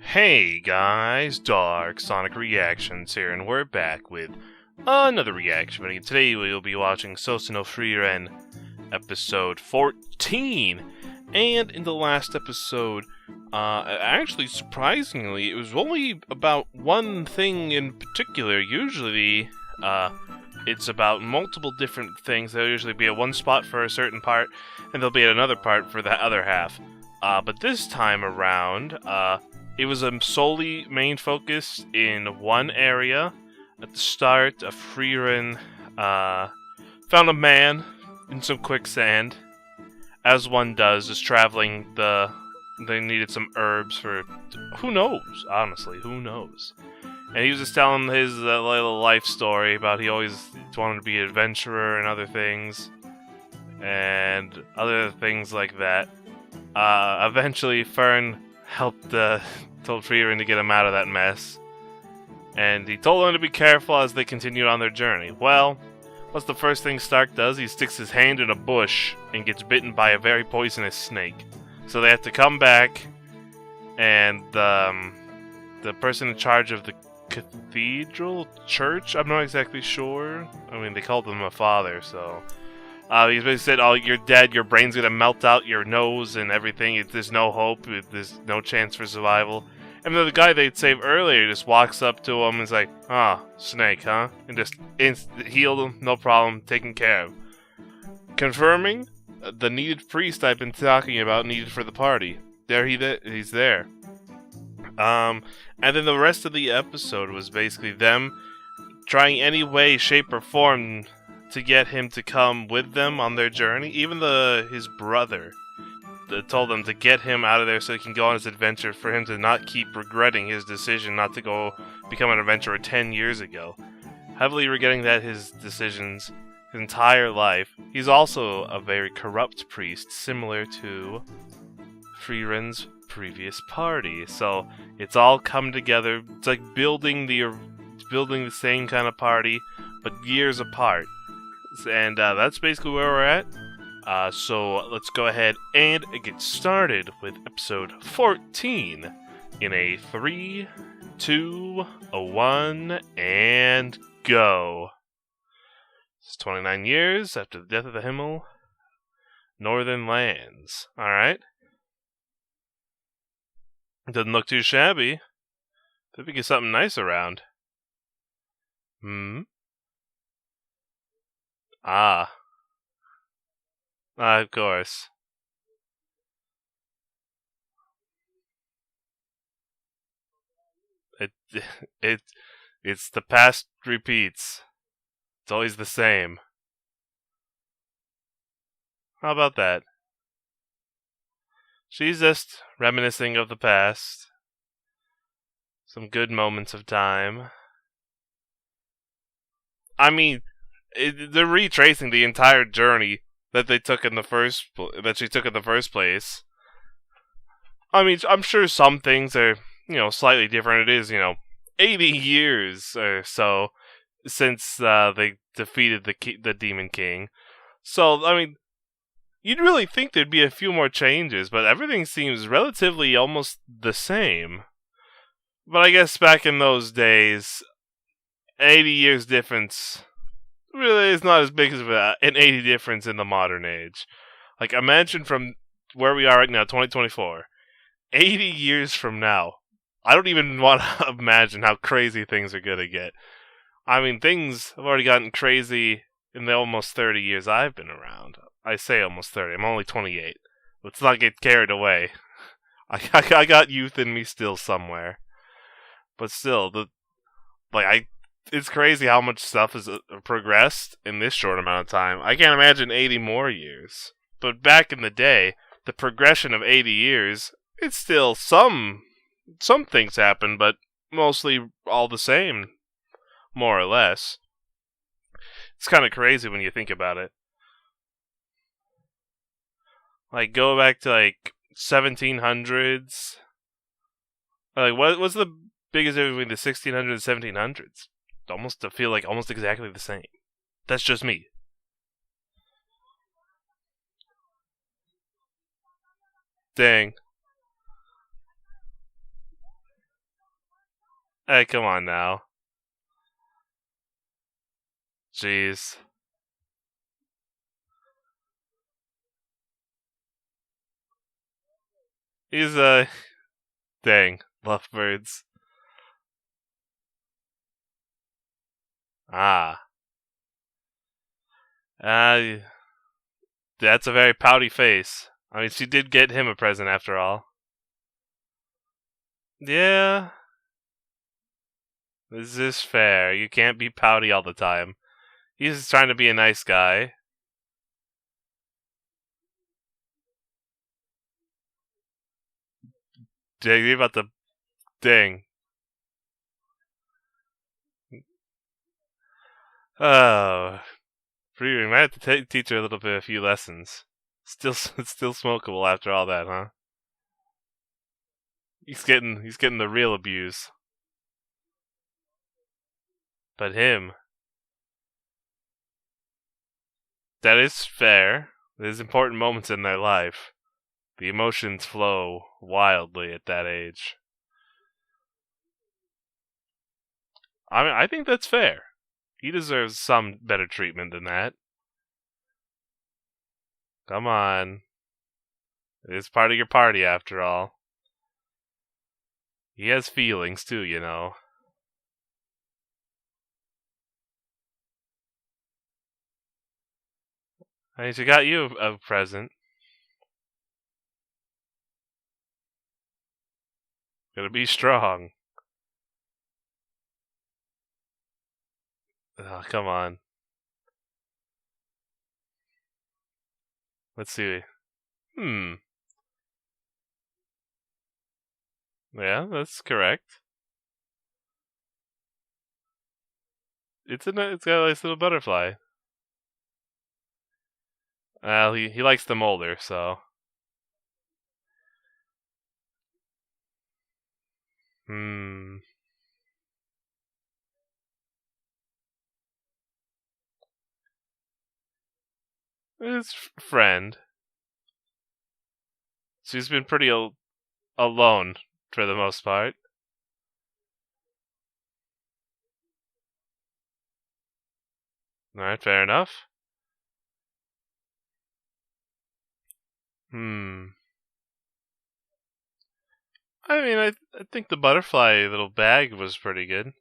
Hey guys, Dark Sonic Reactions here, and we're back with another reaction video. Today we will be watching Sosuno Frieren episode 14. And in the last episode, actually surprisingly, it was only about one thing in particular. Usually, it's about multiple different things. There'll usually be at one spot for a certain part, and there'll be at another part for the other half. But this time around, it was a solely main focus in one area. At the start, a Frieren found a man in some quicksand, as one does, just traveling They needed some herbs for... who knows, honestly, who knows? And he was just telling his little life story about he always wanted to be an adventurer and other things. And other things like that. Eventually, Fern helped, told Frieren to get him out of that mess. And he told them to be careful as they continued on their journey. Well, what's the first thing Stark does? He sticks his hand in a bush and gets bitten by a very poisonous snake. So they have to come back, and the person in charge of the cathedral church, I'm not exactly sure. I mean, they called him a father, so... he basically said, "Oh, you're dead, your brain's gonna melt out your nose and everything, there's no hope, there's no chance for survival." And then the guy they'd saved earlier just walks up to him and is like, "Ah, snake, huh?" And just healed him, no problem, taken care of. Confirming the needed priest I've been talking about needed for the party. He's there. And then the rest of the episode was basically them trying any way, shape, or form to get him to come with them on their journey. Even his brother told them to get him out of there so he can go on his adventure, for him to not keep regretting his decision not to go become an adventurer 10 years ago. Heavily regretting that his decisions his entire life. He's also a very corrupt priest, similar to Frieren's previous party. So it's all come together. It's like building the same kind of party, but years apart. And that's basically where we're at. So let's go ahead and get started with episode 14 in a 3, 2, 1, and go. It's 29 years after the death of the Himmel. Northern lands. Alright. Doesn't look too shabby. If we get something nice around. Ah. Of course. It's the past repeats. It's always the same. How about that? She's just reminiscing of the past. Some good moments of time. I mean, they're retracing the entire journey that they took in that she took in the first place. I mean, I'm sure some things are, slightly different. It is, 80 years or so since they defeated the Demon King. So, I mean, you'd really think there'd be a few more changes, but everything seems relatively almost the same. But I guess back in those days, 80 years difference really is not as big as an 80 difference in the modern age. Like, imagine from where we are right now, 2024, 80 years from now. I don't even want to imagine how crazy things are going to get. I mean, things have already gotten crazy in the almost 30 years I've been around. I say almost 30. I'm only 28. Let's not get carried away. I got youth in me still somewhere. But still, it's crazy how much stuff has progressed in this short amount of time. I can't imagine 80 more years. But back in the day, the progression of 80 years, it's still some things happen, but mostly all the same, more or less. It's kind of crazy when you think about it. Like, go back to, 1700s. Like, what's the biggest difference between the 1600s and 1700s? I feel like almost exactly the same. That's just me. Dang. Hey, come on now. Jeez. He's, dang. Lovebirds. Ah. Uh, that's a very pouty face. I mean, she did get him a present after all. Yeah. This is fair. You can't be pouty all the time. He's trying to be a nice guy. Dang, you about to. Dang. Oh. Frieren, might have to teach her a little bit, a few lessons. Still, it's still smokable after all that, huh? He's getting the real abuse. But him, that is fair. There's important moments in their life. The emotions flow wildly at that age. I mean, I think that's fair. He deserves some better treatment than that. Come on. It's part of your party after all. He has feelings too, you know. I mean, she got you a present. Gotta be strong. Oh, come on. Let's see. Hmm. Yeah, that's correct. It's got a nice little butterfly. Well, he likes them older, so. Hmm. His friend. She's been pretty alone for the most part. Alright, fair enough. Hmm. I mean, I think the butterfly little bag was pretty good.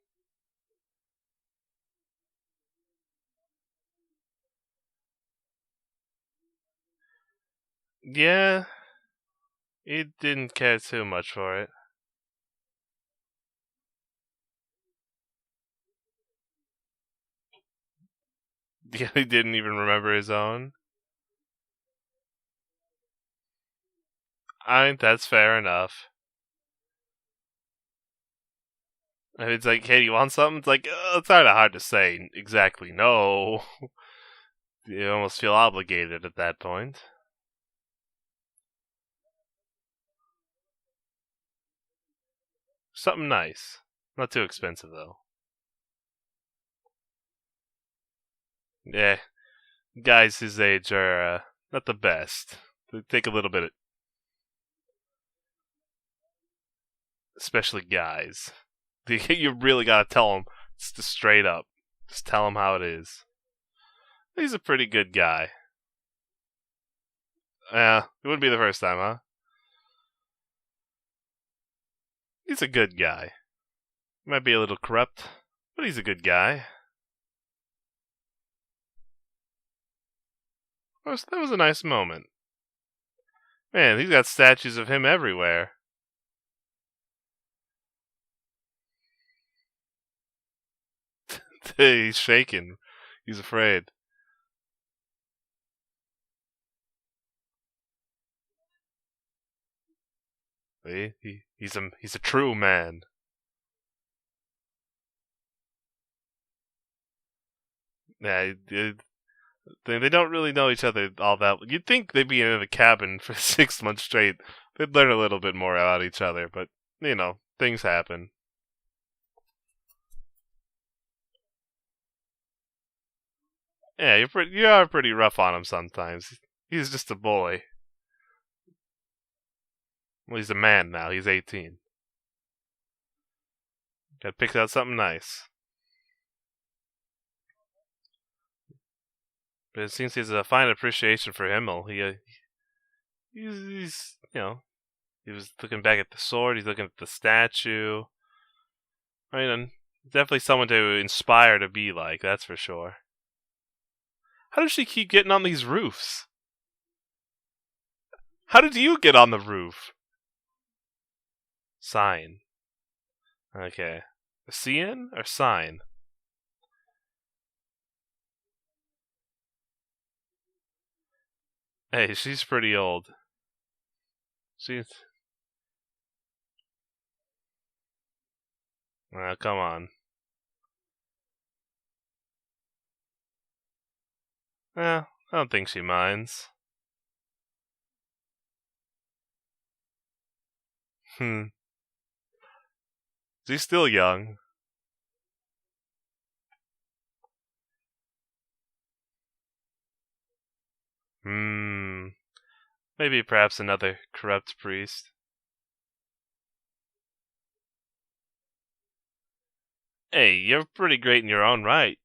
Yeah, he didn't care too much for it. Yeah, he didn't even remember his own. I think that's fair enough. If it's like, hey, you want something? It's like, it's kind of hard to say exactly no. You almost feel obligated at that point. Something nice. Not too expensive, though. Yeah, guys his age are not the best. They take a little bit, especially guys. You really gotta tell them just straight up. Just tell him how it is. He's a pretty good guy. Yeah, it wouldn't be the first time, huh? He's a good guy. Might be a little corrupt, but he's a good guy. That was a nice moment. Man, he's got statues of him everywhere. He's shaking. He's afraid. See? He's a true man. Yeah, they don't really know each other all that. You'd think they'd be in a cabin for 6 months straight. They'd learn a little bit more about each other, but things happen. Yeah, you are pretty rough on him sometimes. He's just a boy. Well, he's a man now. He's 18. Gotta pick out something nice. But it seems he has a fine appreciation for Himmel. He's he was looking back at the sword. He's looking at the statue. I mean, definitely someone to inspire to be like. That's for sure. How does she keep getting on these roofs? How did you get on the roof? Sign. Okay. Cyan or sign? Hey, she's pretty old. She's. Come on. I don't think she minds. She's still young. Maybe perhaps another corrupt priest. Hey, you're pretty great in your own right.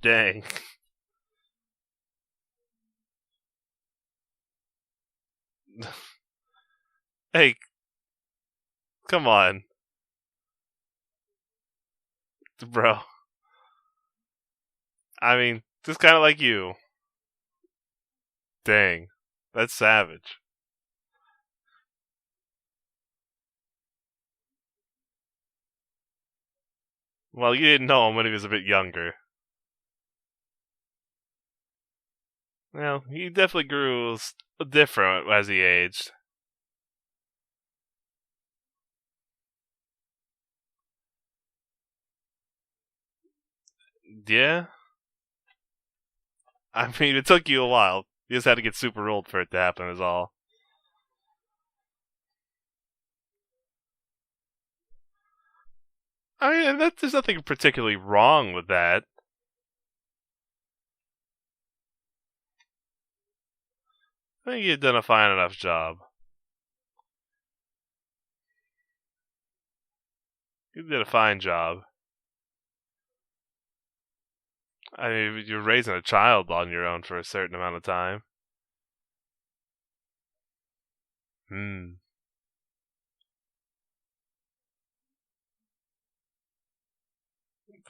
Dang. Hey, come on, bro. I mean, just kind of like you. Dang. That's savage. Well, you didn't know him when he was a bit younger. Well, he definitely grew different as he aged. Yeah? I mean, it took you a while. You just had to get super old for it to happen, is all. I mean, there's nothing particularly wrong with that. I think you've done a fine enough job. You did a fine job. I mean, you're raising a child on your own for a certain amount of time. Hmm.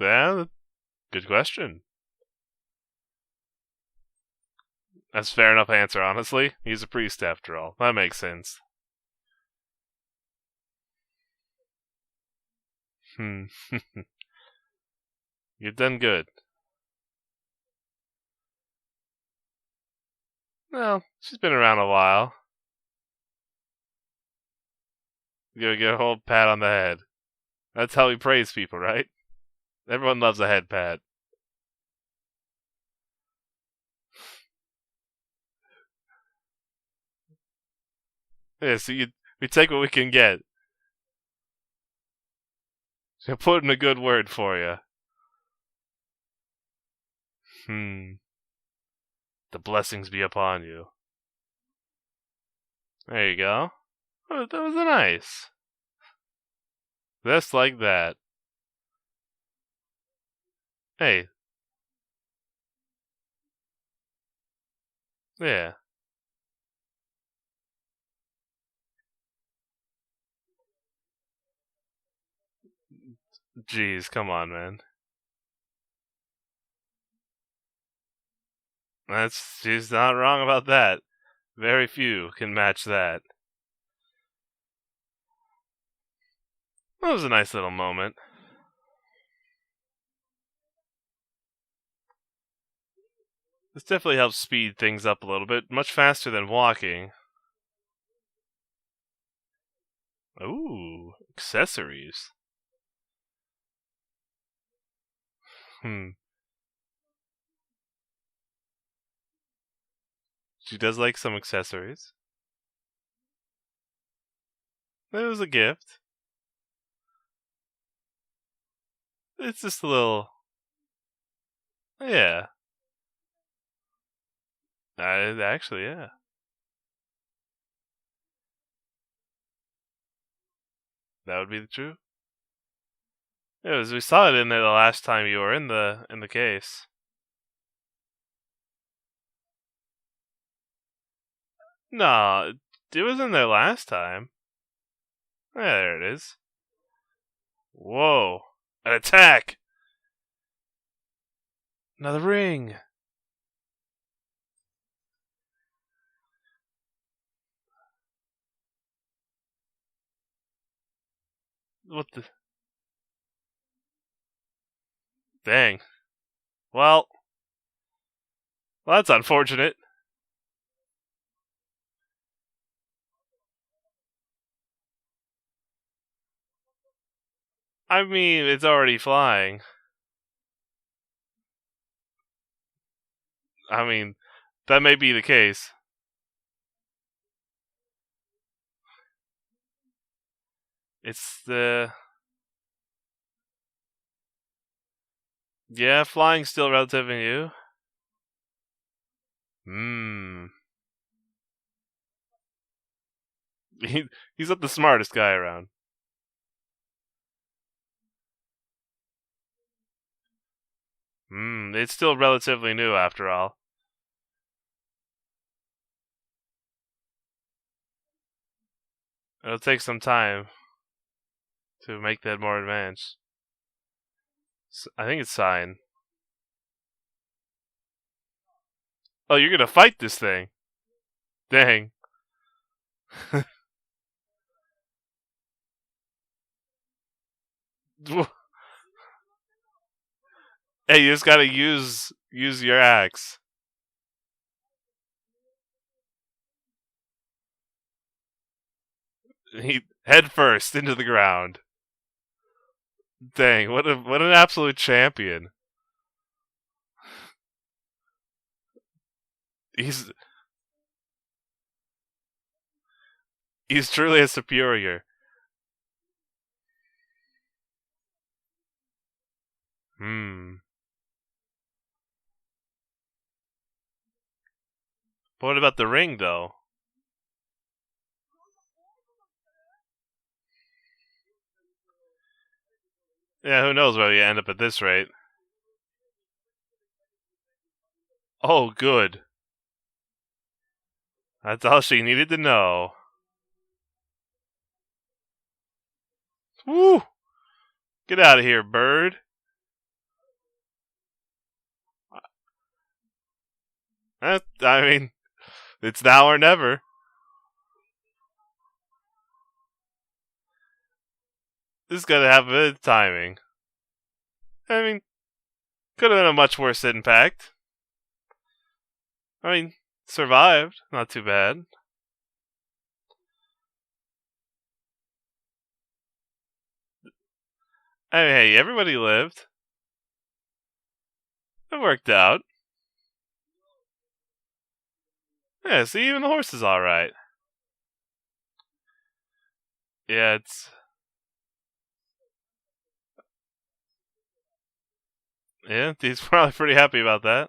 Yeah, good question. That's a fair enough answer, honestly. He's a priest after all. That makes sense. Hmm. You've done good. Well, she's been around a while. You gotta get a whole pat on the head. That's how we praise people, right? Everyone loves a head pat. Yeah, so we take what we can get. So put in a good word for you. The blessings be upon you. There you go. Oh, that was nice. Just like that. Hey. Yeah. Jeez, come on, man. She's not wrong about that. Very few can match that. That was a nice little moment. This definitely helps speed things up a little bit, much faster than walking. Ooh, accessories. Hmm. She does like some accessories. It was a gift. It's just a little. Yeah. Actually, yeah. That would be the truth. We saw it in there the last time you were in the case. No, it was in there last time. Yeah, there it is. Whoa. An attack! Another ring! What the? Dang. Well, that's unfortunate. I mean, it's already flying. I mean, that may be the case. It's the. Yeah, flying's still relative in you. Hmm. He's not the smartest guy around. It's still relatively new after all. It'll take some time to make that more advanced. I think it's sign. Oh, you're gonna fight this thing? Dang. Hey, you just gotta use your axe. He head first into the ground. Dang, what an absolute champion. He's he's truly a superior. Hmm. But what about the ring though? Yeah, who knows where you end up at this rate. Oh, good. That's all she needed to know. Woo! Get out of here, bird. I mean, it's now or never. This is gonna have a bit of timing. I mean, could have been a much worse impact. I mean, survived. Not too bad. I mean, hey, everybody lived. It worked out. Yeah, see, even the horse is alright. Yeah, it's. Yeah, he's probably pretty happy about that.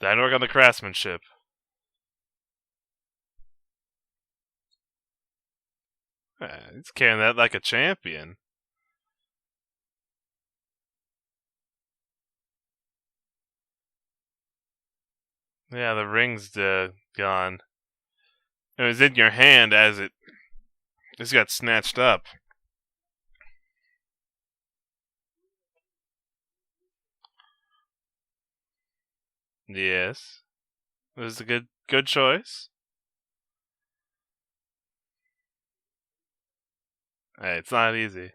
Didn't work on the craftsmanship. He's carrying that like a champion. Yeah, the ring's gone. It was in your hand as it just got snatched up. Yes, it was a good choice. Hey, it's not easy.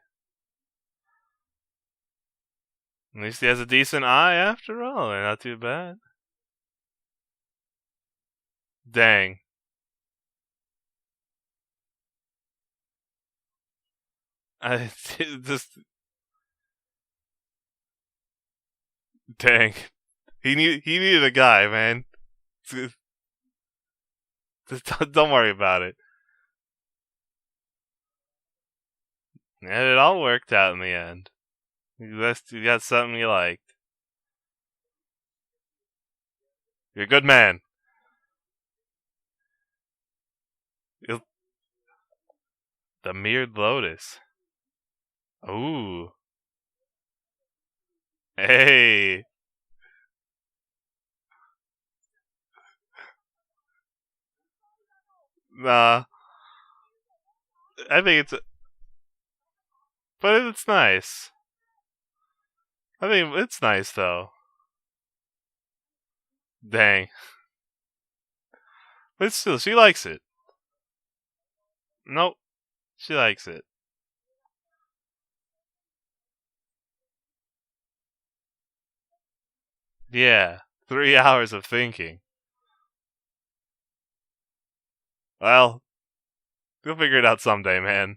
At least he has a decent eye after all. Not too bad. Dang. I just dang. He needed a guy, man. Just don't worry about it. And it all worked out in the end. You got something you liked. You're a good man. You'll The mirrored lotus. Ooh. Hey. Nah. I think but it's nice. I think it's nice though. Dang. But still, she likes it. Nope. She likes it. Yeah. 3 hours of thinking. Well, you'll figure it out someday, man.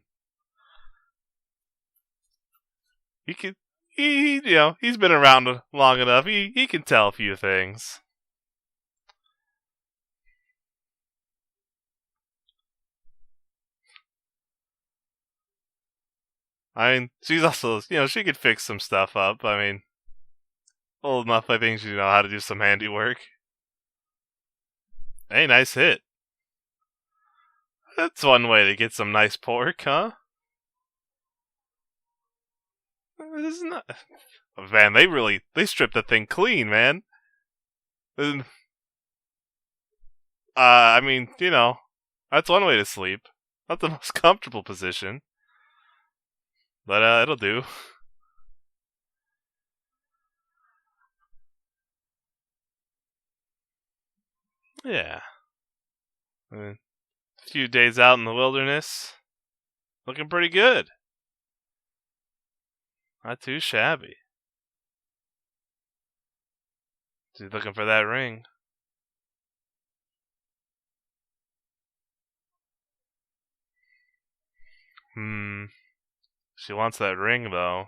He can. He's been around long enough. He can tell a few things. I mean, she's also, she could fix some stuff up. I mean, old enough, I think she know how to do some handiwork. Hey, nice hit. That's one way to get some nice pork, huh? This is not. Man, they stripped the thing clean, man. I mean, that's one way to sleep. Not the most comfortable position, but it'll do. Yeah. A few days out in the wilderness, looking pretty good. Not too shabby. She's looking for that ring. She wants that ring, though.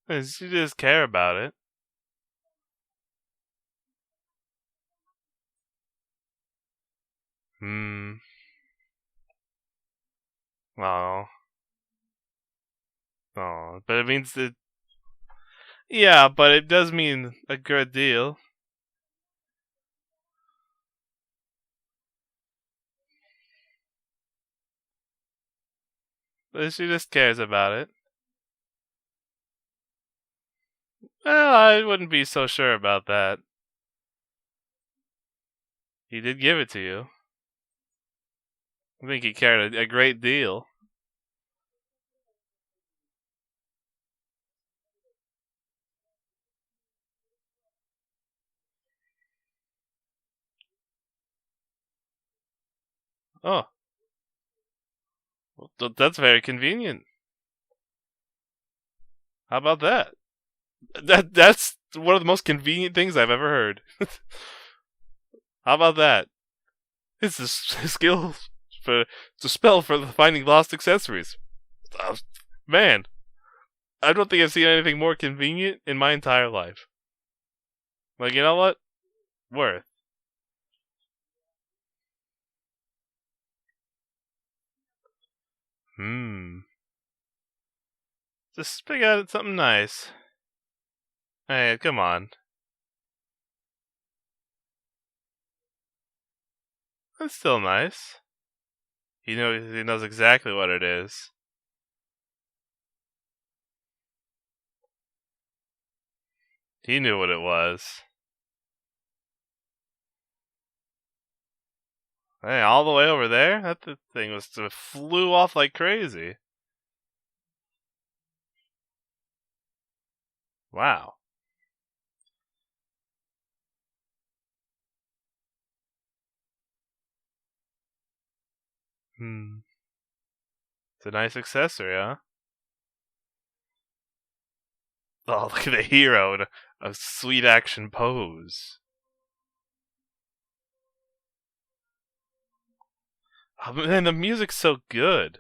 She just care about it. Oh. Oh. But it means that. Yeah, but it does mean a good deal. But she just cares about it. Well, I wouldn't be so sure about that. He did give it to you. I think he cared a great deal. Oh. Well, that's very convenient. How about that? That's one of the most convenient things I've ever heard. How about that? It's a skill for it's a spell for finding lost accessories. Man, I don't think I've seen anything more convenient in my entire life. Like, you know what? Worth. Just pick out something nice. Hey, come on. That's still nice. He knows exactly what it is. He knew what it was. Hey, all the way over there? That thing flew off like crazy. Wow. It's a nice accessory, huh? Oh, look at the hero in a sweet action pose. Oh, man, the music's so good.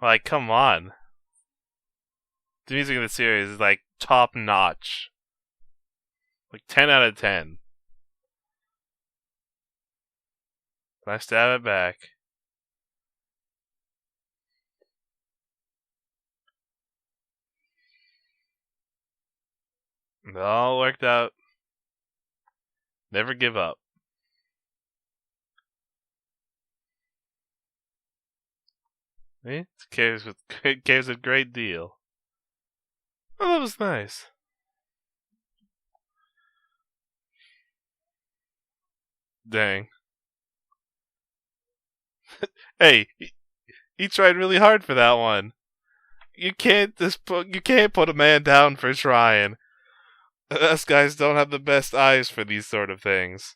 Like, come on. The music in the series is like top notch. Like 10 out of 10. Nice to have it back. It all worked out. Never give up. It cares a great deal. Oh, that was nice. Dang. Hey, he tried really hard for that one. You can't put a man down for trying. Us guys don't have the best eyes for these sort of things.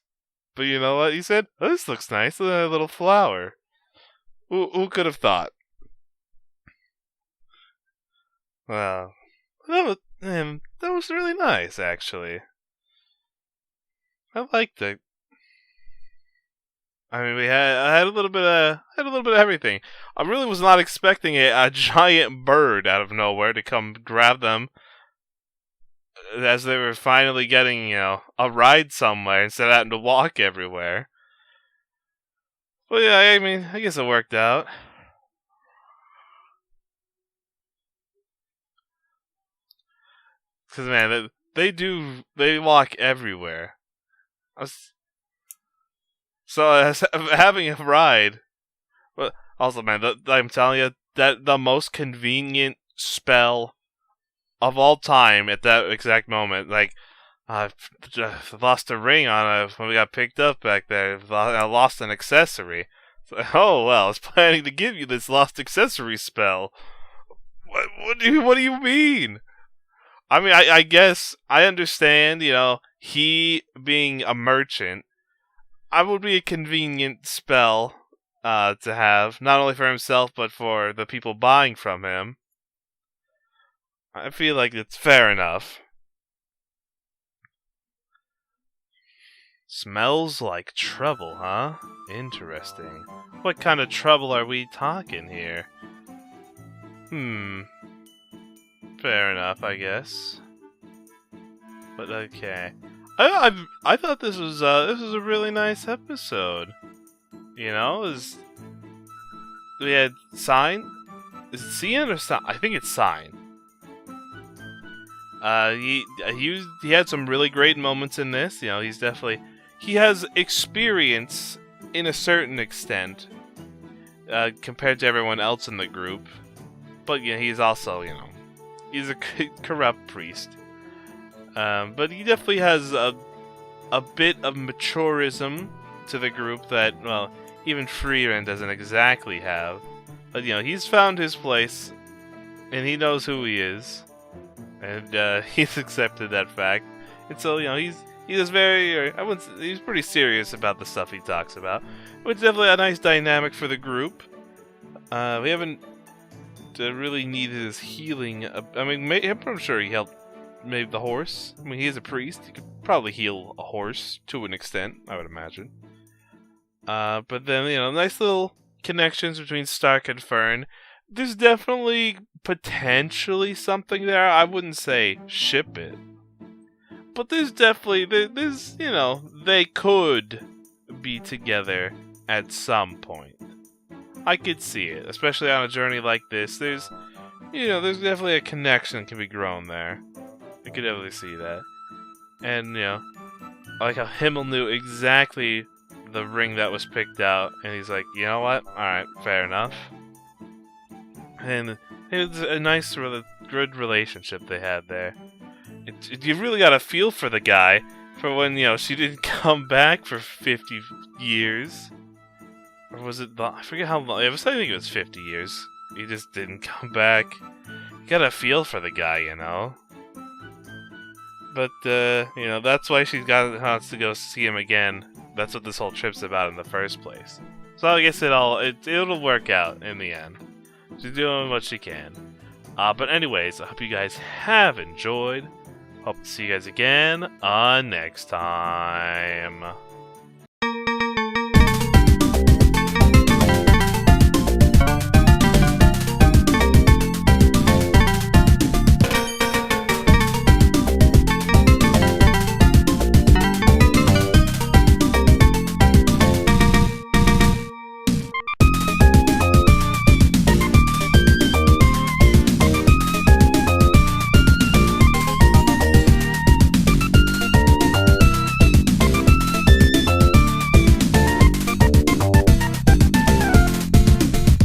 But you know what? He said, oh, this looks nice. Look at that little flower. Who could have thought? Well, that was really nice, actually. I liked it. I mean, I had a little bit of everything. I really was not expecting a giant bird out of nowhere to come grab them as they were finally getting, a ride somewhere instead of having to walk everywhere. Well, yeah, I mean, I guess it worked out. Because, man, they walk everywhere. So, as having a ride. Well, also, man, I'm telling you, that the most convenient spell of all time at that exact moment. Like, I lost a ring on when we got picked up back there. I lost an accessory. So, oh well, I was planning to give you this lost accessory spell. What do you mean? I mean, I guess I understand. He being a merchant, I would be a convenient spell to have, not only for himself but for the people buying from him. I feel like it's fair enough. Smells like trouble, huh? Interesting. What kind of trouble are we talking here? Fair enough, I guess. But okay. I thought this was a really nice episode. We had Sign. Is it Cian or Sign? I think it's Sign. He had some really great moments in this. He has experience in a certain extent compared to everyone else in the group. But he's also he's a corrupt priest. But he definitely has a bit of maturism to the group that, well, even Frieren doesn't exactly have. But, he's found his place, and he knows who he is, and he's accepted that fact. And so, he's he's pretty serious about the stuff he talks about. Which is definitely a nice dynamic for the group. We haven't really needed his healing. I mean, I'm sure he helped maybe the horse. I mean, he is a priest. He could probably heal a horse to an extent, I would imagine. But then, nice little connections between Stark and Fern. There's definitely potentially something there. I wouldn't say ship it. But there's definitely, they could be together at some point. I could see it, especially on a journey like this. There's definitely a connection that can be grown there. I could definitely see that. And, I like how Himmel knew exactly the ring that was picked out, and he's like, you know what? Alright, fair enough. And it was a nice, good relationship they had there. You really got a feel for the guy for when, she didn't come back for 50 years. Or was it, I forget how long, I think it was 50 years. He just didn't come back. You got a feel for the guy, But, that's why she wants to go see him again. That's what this whole trip's about in the first place. So I guess it'll work out in the end. She's doing what she can. But anyways, I hope you guys have enjoyed. Hope to see you guys again next time.